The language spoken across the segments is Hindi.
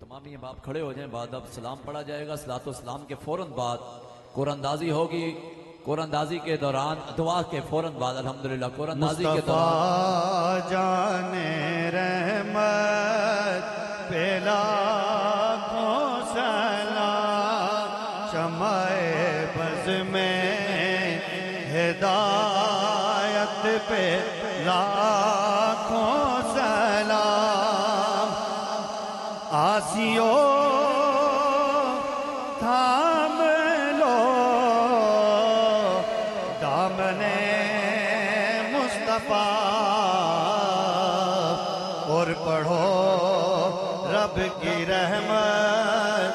तमाम ये बाप खड़े हो जाएं, बाद अब सलाम पढ़ा जाएगा। सलातो सलाम के फौरन बाद कुरानदाजी होगी। कुरानदाजी के दौरान दुआ के फौरन बाद अल्हम्दुलिल्लाह कुरानदाजी के दौरान जाने रहमत पेला को सलाम शमाए बज़ में हिदायत पे लाखों सलाम। आसियो थाम लो दामने मुस्तफा और पढ़ो रब की रहमत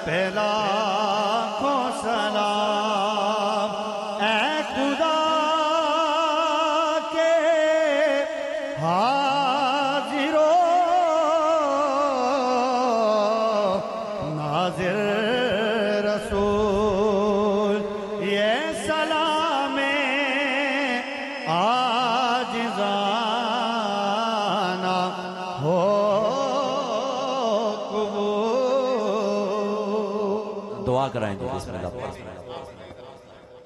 पे लाखों सलाम। ऐ खुदा के हाजिरो नाज़िर रसूल ये सलामे आजिज़ाना हो कबूल। दुआ कराएंगे।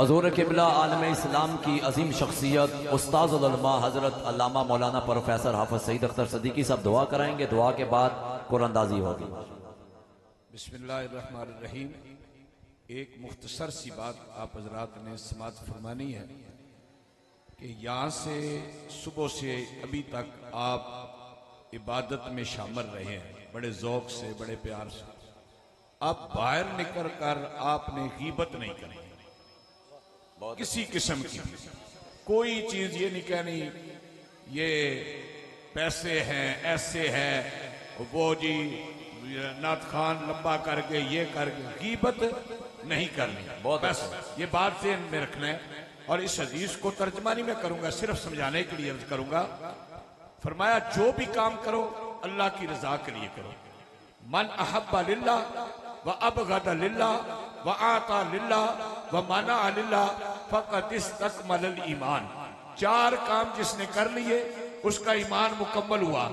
हज़ूर क़िबला आलम इस्लाम की अजीम शख्सियत उस्ताज़ुल उलमा हज़रत अल्लामा मौलाना प्रोफेसर हाफ़िज़ सईद अख्तर सिद्दीकी साहब दुआ कराएंगे। दुआ के बाद कुरानदाजी होगी। बिस्मिल्लाहिर्रहमानिर्रहीम। एक मुख्तसर सी बात आप हजरात ने समात फरमानी है कि यहाँ से सुबह से अभी तक आप इबादत में शामिल रहे हैं, बड़े ज़ौक़ से, बड़े प्यार से। अब बाहर निकल कर आपने गीबत नहीं करी किसी किस्म की, कोई चीज ये नहीं कहनी ये पैसे हैं, ऐसे है, वो जी नाथ खान लंबा करके ये करके गीबत नहीं करनी। बस ये बात ज़हन में रखना है। और इस हदीस को तर्जमानी में करूंगा, सिर्फ समझाने के लिए अर्ज करूंगा। फरमाया जो भी काम करो अल्लाह की रजा के लिए करो। मन अहब्बा लिल्लाह व अबगदा लिल्लाह व आता लिल्लाह व माना लिल्लाह फक़द इस्तकमलल ईमान। चार काम जिसने कर लिए उसका ईमान मुकम्मल हुआ।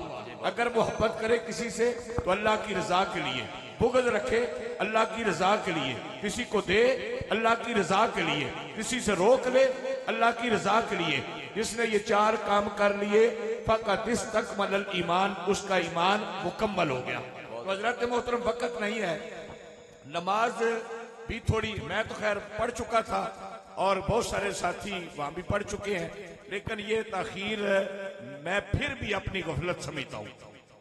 अगर मोहब्बत करे किसी से तो अल्लाह की रजा के लिए, बुग़्ज़ रखे अल्लाह की रजा के लिए, किसी को दे अल्लाह की रजा के लिए, किसी से रोक ले अल्लाह की रजा के लिए। जिसने ये चार काम कर लिए फक़द इस्तकमलल ईमान, उसका ईमान मुकम्मल हो गया। तो हज़रत मोहतरम वक़्त नहीं है, नमाज भी थोड़ी, मैं तो खैर पढ़ चुका था और बहुत सारे साथी वहां भी पढ़ चुके हैं, लेकिन ये ताखीर मैं फिर भी अपनी गफलत समझता हूँ।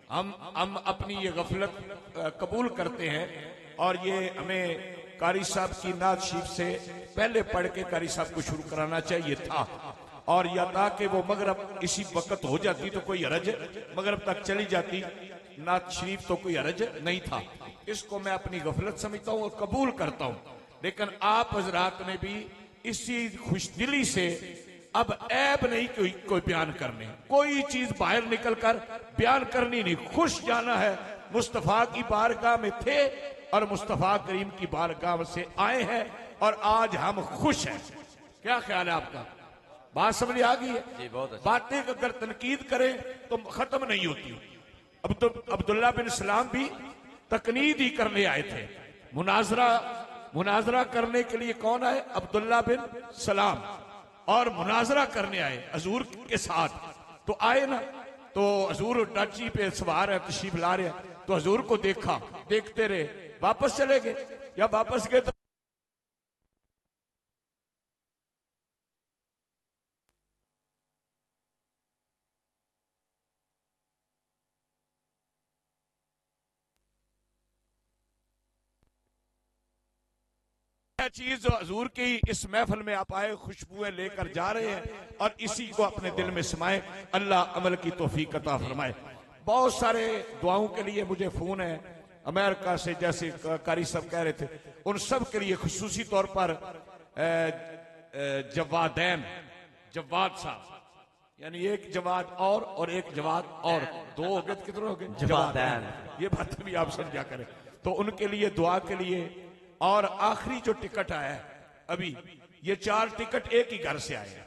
हम अपनी ये गफलत कबूल करते हैं और ये हमें कारी साहब की नात शरीफ से पहले पढ़ के कारी साहब को शुरू कराना चाहिए था। और या था कि वो मगरब इसी वक्त हो जाती तो कोई हरज, मगरब तक चली जाती नात शरीफ तो कोई हरज नहीं था। इसको मैं अपनी गफलत समझता हूँ और कबूल करता हूँ। लेकिन आप हजरात ने भी इसी खुशदिली से अब ऐब नहीं कोई बयान करने, कोई चीज बाहर निकल कर बयान करनी नहीं। खुश जाना है, मुस्तफा की बारगाह में थे और मुस्तफा करीम की बारगाह से आए हैं और आज हम खुश हैं। क्या ख्याल है आपका? बात समझ आ गई है? बातें अगर तनकीद करें तो खत्म नहीं होती। अब तो अब्दुल्ला बिन सलाम भी तकनीद ही करने आए थे। मुनाजरा करने के लिए कौन आए? अब्दुल्ला बिन सलाम। और मुनाजरा करने आए हजूर के साथ तो आए ना, तो हजूर डाची पे सवार है, तशरीफ ला रहे हैं, तो हजूर को देखा, देखते रहे, वापस चले गए। या वापस गए तो चीज जो हजूर की इस महफिल में आप आए, खुशबुएं लेकर जा रहे हैं और इसी को अपने दिल में समाए। अल्लाह अमल की तौफीक अता फरमाए। बहुत सारे दुआओं के लिए मुझे फोन है अमेरिका से, जैसे कारी साहब कह रहे थे, उन सब के लिए खुसूसी तौर पर जवादैन, जवाद साहब, यानी एक जवाद और एक जवाद और, दो हो गए, कितने हो गए? जवादैन। ये बात भी आप समझा करें। तो उनके लिए दुआ के लिए। और आखिरी जो टिकट आया है अभी, ये 4 टिकट एक ही घर से आए हैं,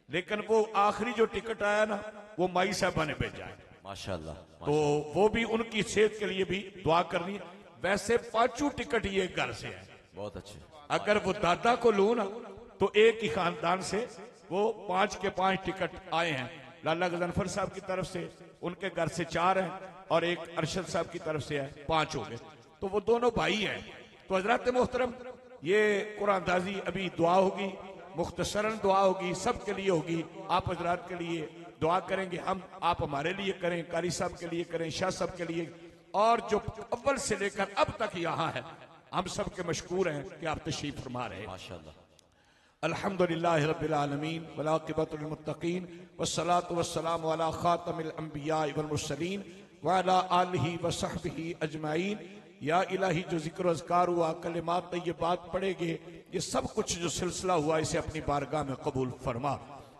लेकिन वो आखिरी जो टिकट आया ना वो माई साहबा ने भेजा है। माशाल्लाह। तो वो भी उनकी सेहत के लिए भी दुआ करनी है। वैसे 5 टिकट ये घर से है। बहुत अच्छे। अगर वो दादा को लूं ना तो एक ही खानदान से वो 5 के 5 टिकट आए हैं। लाला गजनफर साहब की तरफ से, उनके घर से 4 हैं और एक अरशद साहब की तरफ से है, 5 हो गए। तो वो दोनों भाई हैं। तो हजरत मोहतरम ये कुरानदाजी अभी दुआ होगी, मुख्तसरन दुआ होगी, सबके लिए होगी। आप हजरात के लिए दुआ करेंगे हम, आप हमारे लिए करें, कारी साहब के लिए करें, शाह साहब के लिए, और जो अव्वल से लेकर अब तक यहाँ है हम सब के मशकूर हैं कि आप तशरीफ फरमा रहे हैं। माशाल्लाह। अल्हम्दुलिल्लाह रब्बिल आलमीन वल आक़िबतुल मुत्तक़ीन वस्सलातु वस्सलामु अला ख़ातमिल अंबिया वल मुरसलीन व अला आलिहि व सहबिहि अजमाइन। या इलाही जो जिक्र अज़कार हुआ, कलिमात तय्यबात पढ़ेंगे, ये सब कुछ जो सिलसिला हुआ इसे अपनी बारगाह में कबूल फरमा।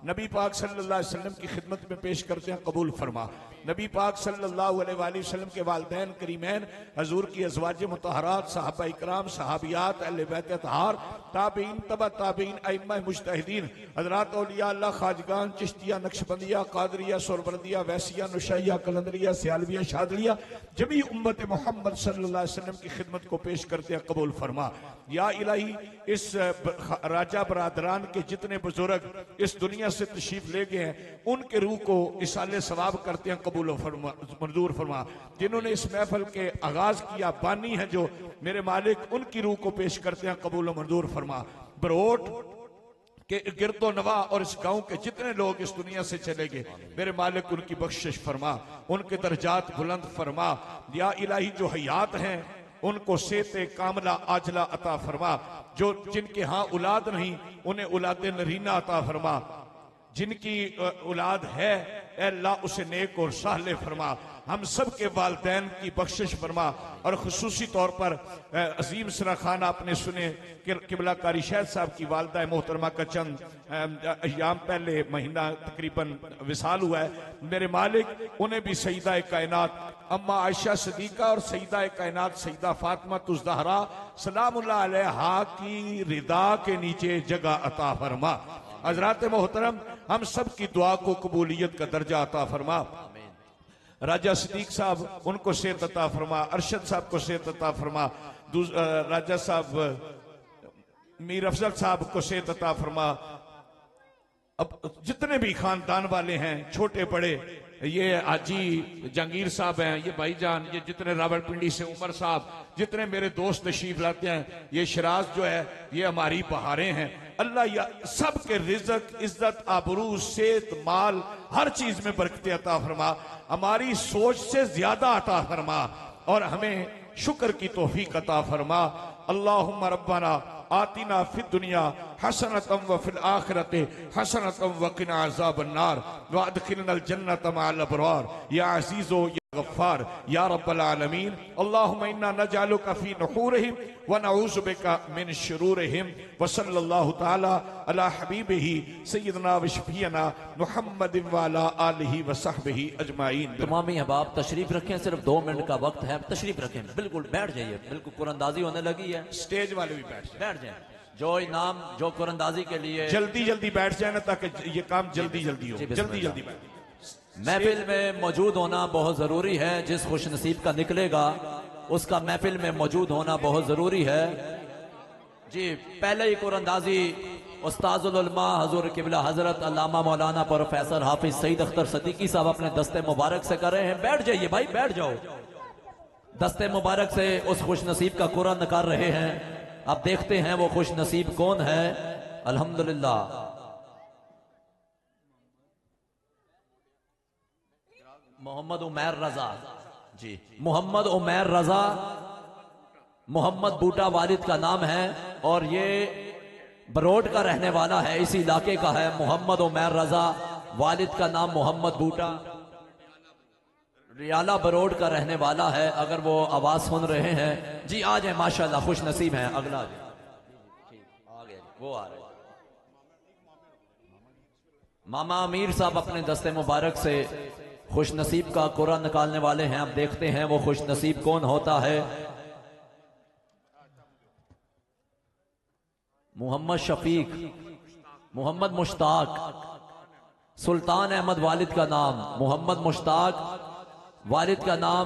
नबी पाक सल्लल्लाहु अलैहि वसल्लम की खिदमत में पेश करते हैं, कबूल फरमा। नबी पाक सल्लल्लाहु अलैहि वसल्लम के वालिदैन करीमैन, हजूर की अज़वाज मुतहरात, सहाबा इकराम, सहाबियात, अहले बैत अतहार, ताबीन, तबा ताबीन, अइम्मा मुज्तहिदीन, हज़रात औलिया अल्लाह, खाजगान, चिश्तिया, नक्शबंदिया, कादरिया, सोरबरदिया, वैसिया, नुशैया, कलंदरिया, सियालविया, शादलिया, जमी उम्मत मोहम्मद सल्लल्लाहु अलैहि वसल्लम की खिदमत को पेश करते हैं, कबूल फरमा। या इलाही इस राजा बरादरान के जितने बुजुर्ग इस दुनिया से तशरीफ ले गए हैं, उनके रूह को इसाले सवाब करते हैं, कबूल फरमा, मंजूर फरमा। जिन्होंने इस महफल के आगाज किया, बानी है जो मेरे मालिक, उनकी रूह को पेश करते हैं, कबूल मंजूर फरमा। बरोट के गिरदो नवा और इस गांव के जितने लोग इस दुनिया से चले गए, मेरे मालिक उनकी बख्शिश फरमा, उनके दर्जात बुलंद फरमा। या इलाही जो हयात हैं उनको सेते कामला आजला अता फरमा। जो जिनके यहाँ औलाद नहीं उन्हें औलाद नरीना अता फरमा। जिनकी औलाद है अल्लाह उसे नेक और साले फरमा। हम सब के वालिदैन की बख्शिश फरमा। और खुसूसी तौर पर अजीम सरा खान आपने सुने किबला कारी शहद साहब की वालदा मोहतरमा का चंद अयाम पहले महीना तकरीबन विसाल हुआ है। मेरे मालिक उन्हें भी सईदा कायनात अम्मा आयशा सदीका और सईदा कायनात सईदा फातिमा तुज़हरा सलामुल्लाह अलैहा की रिदा के नीचे जगह अता फरमा। हज़रात मोहतरम हम सब की दुआ को कबूलियत का दर्जा अता फरमा। राजा सदीक साहब उनको सेहत अता फरमा, अरशद साहब को सेहत अता फरमा, राजा साहब मीर अफजल साहब को सेहत अता फरमा। अब जितने भी खानदान वाले हैं, छोटे बड़े, ये आजी जहांगीर साहब हैं, ये भाईजान, ये जितने रावलपिंडी से उमर साहब, जितने मेरे दोस्त तशरीफ लाते हैं, ये शराज जो है ये हमारी बहारें हैं। अल्लाह या सब के रिज़्क़, इज्जत, आबरू, सेहत, माल, हर चीज में बरकत अता फरमा। हमारी सोच से ज्यादा अता फरमा और हमें शुक्र की तौफीक अता फरमा। अल्लाहुम्मा रब्बना आतिना फिद दुनिया हसनतम व फिल आखिरति हसनतम व क़िना अज़ाबन्नार व अदखिलनल जन्नत मअल अबरार या अज़ीज़ो या गफ्फार या रब्बल आलमीन। अल्लाहुम्मा इन्ना नजअलुका फी नुहुरिहिम व नऊज़ु बिका मिन शुरूरिहिम व सल्लल्लाहु तआला अला हबीबिही सय्यदना व शफीअना मुहम्मद व अला आलिहि व सहबिही अजमाइन। तमामी अहबाब तशरीफ रखें, सिर्फ 2 मिनट का वक्त है, तशरीफ रखें, बिल्कुल बैठ जाइए, बिल्कुल कुरानदाजी होने लगी है, स्टेज वाले भी बैठ बैठ जाए। जो इनाम जो कुरानदाजी के लिए जल्दी जल्दी बैठ जाए ना, ताकि ये काम जल्दी जल्दी हो, जल्दी जल्दी बैठ। महफिल में मौजूद होना बहुत जरूरी है। जिस खुश नसीब का निकलेगा उसका महफिल में मौजूद होना बहुत जरूरी है। जी पहले ही कुरानदाजी उस्ताजुल उलमा हजूर किबला हजरत अल्लामा मौलाना प्रोफेसर हाफिज सईद अख्तर सदीकी साहब अपने दस्ते मुबारक से कर रहे हैं। बैठ जाइए भाई, बैठ जाओ। दस्ते मुबारक से उस खुश नसीब का कुरान निकाल रहे हैं। अब देखते हैं वो खुश नसीब कौन है। अल्हम्दुलिल्लाह। मोहम्मद उमैर रजा जी, मोहम्मद उमैर रजा, मोहम्मद बूटा वालिद का नाम है और ये बरोड का रहने वाला है, इसी इलाके का है। मोहम्मद उमैर रजा, वालिद का नाम मोहम्मद बूटा, रियाला बरोड का रहने वाला है। अगर वो आवाज सुन रहे हैं जी आ जाए, माशाल्लाह खुश नसीब है। अगला आ गए, वो आ रहे। मामा अमीर साहब अपने दस्ते मुबारक से खुश नसीब का कुरान निकालने वाले हैं। अब देखते हैं वो खुश नसीब कौन होता है। मोहम्मद शफीक, मोहम्मद मुश्ताक, सुल्तान अहमद वालिद का नाम मोहम्मद मुश्ताक, वालिद का नाम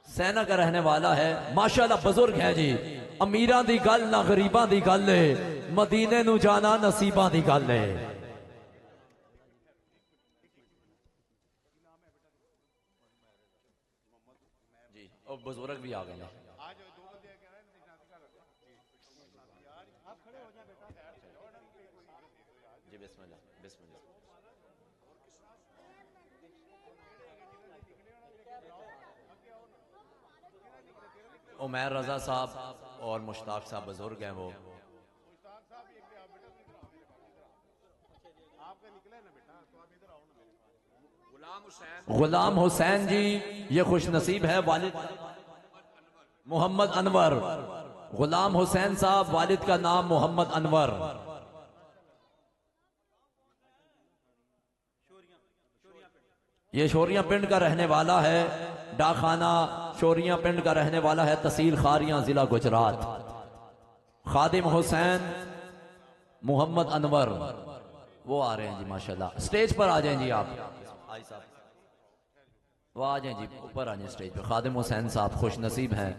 सैना का रहने वाला है। माशाल्लाह बुजुर्ग है जी। अमीरां दी गल ना गरीबां दी गल है, मदीने नू जाना नसीबां दी गल है। जी और बुजुर्ग भी आ गए हैं। जी बिस्मिल्लाह बिस्मिल्लाह। उमैर रजा साहब और मुश्ताक साहब बुजुर्ग हैं वो। गुलाम हुसैन जी ये खुश नसीब है। वालिद मोहम्मद अनवर। गुलाम हुसैन साहब वालिद का नाम मोहम्मद अनवर। ये शोरिया पिंड का रहने वाला है। डाखाना शोरिया पिंड का रहने वाला है, तहसील खारियां जिला गुजरात। खादिम हुसैन मोहम्मद अनवर वो आ रहे हैं जी माशाल्लाह। स्टेज पर आ जाएं जी आप आई साहब, वो आ जाएं जी ऊपर आ जाएं स्टेज पर। खादिम हुसैन साहब खुश नसीब हैं।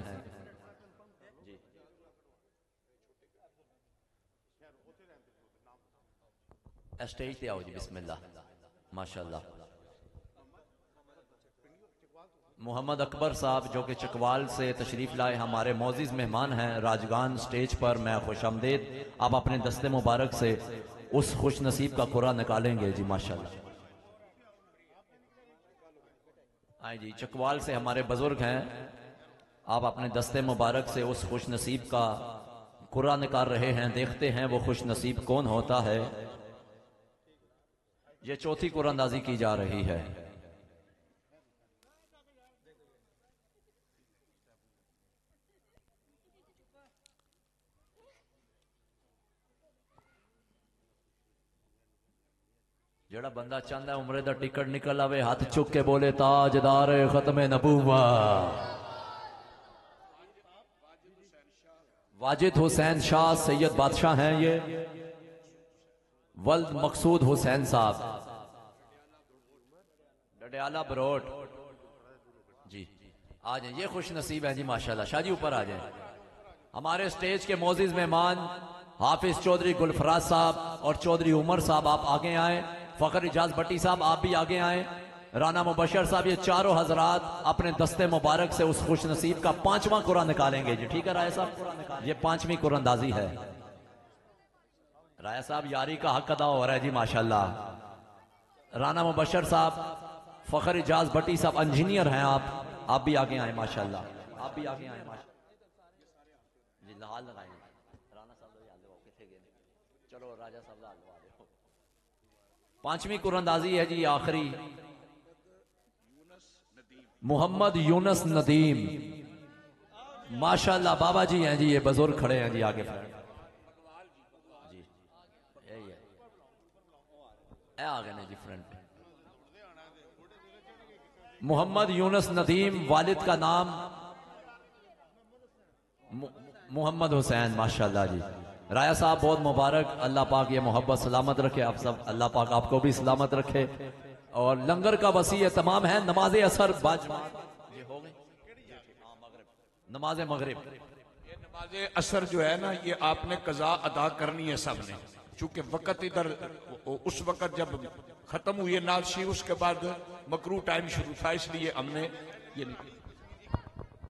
स्टेज पे आओ जी बिस्मिल्लाह माशाल्लाह। मोहम्मद अकबर साहब जो कि चकवाल से तशरीफ लाए हमारे मोअज़्ज़िज़ मेहमान हैं राजगान स्टेज पर, मैं खुशामदीद। आप अपने दस्ते मुबारक से उस खुश नसीब का कुरा निकालेंगे जी माशाल्लाह। आए जी चकवाल से हमारे बुजुर्ग हैं, आप अपने दस्ते मुबारक से उस खुश नसीब का कुरा निकाल रहे हैं। देखते हैं वो खुश नसीब कौन होता है। ये चौथी कुरानंदाजी की जा रही है। जेड़ा बंदा चाहता है उम्रे दा टिकट निकल आवे, हाथ चुक के बोले ताजदार खत्म नबूवा। वाजिद हुसैन शाह सैयद बादशाह हैं ये। वल्द मकसूद हुसैन साहब डडियाला बरोट जी आ जाए। ये खुश नसीब है जी माशाल्लाह। शाह जी ऊपर आ जाए। हमारे स्टेज के मोअज़्ज़िज़ मेहमान हाफिज चौधरी गुलफराज साहब और चौधरी उमर साहब आप आगे आए। फखर इजाज भट्टी साहब आप भी आगे आए। राना मुबशर साहब, ये चारों हजरात अपने दस्ते मुबारक से उस खुश नसीब का 5वां कुरान निकालेंगे जी। ठीक है राय साहब, ये 5वीं कुरानंदाजी है। राय साहब यारी का हक अदा हो रहा है जी माशाल्लाह। राना मुबशर साहब, फखर इजाज भट्टी साहब इंजीनियर हैं आप भी आगे आए माशाल्लाह। आप भी आगे आए माशाल्लाह जी। लाल लगाए राना साहब चलो राजा साहब 5वीं कुरानंदाजी है जी आखिरी। मोहम्मद यूनस नदीम माशाल्लाह बाबा जी हैं जी। ये बुजुर्ग खड़े हैं जी आगे जी। यही है आ गए जी फ्रंट पे। मोहम्मद यूनस नदीम, वालिद का नाम मोहम्मद हुसैन माशाल्लाह जी। राया साहब बहुत मुबारक। अल्लाह पाक ये मोहब्बत सलामत रखे आप सब। अल्लाह पाक आपको भी सलामत रखे। और लंगर का वसी तमाम है। नमाज असर बाज ये हो गई, नमाज मगरिब। ये नमाज असर जो है ना, ये आपने कज़ा अदा करनी है सब ने, चूंकि वक़्त इधर उस वक़्त जब खत्म हुई नाज़शी उसके बाद मकरू टाइम शुरू था, इसलिए हमने ये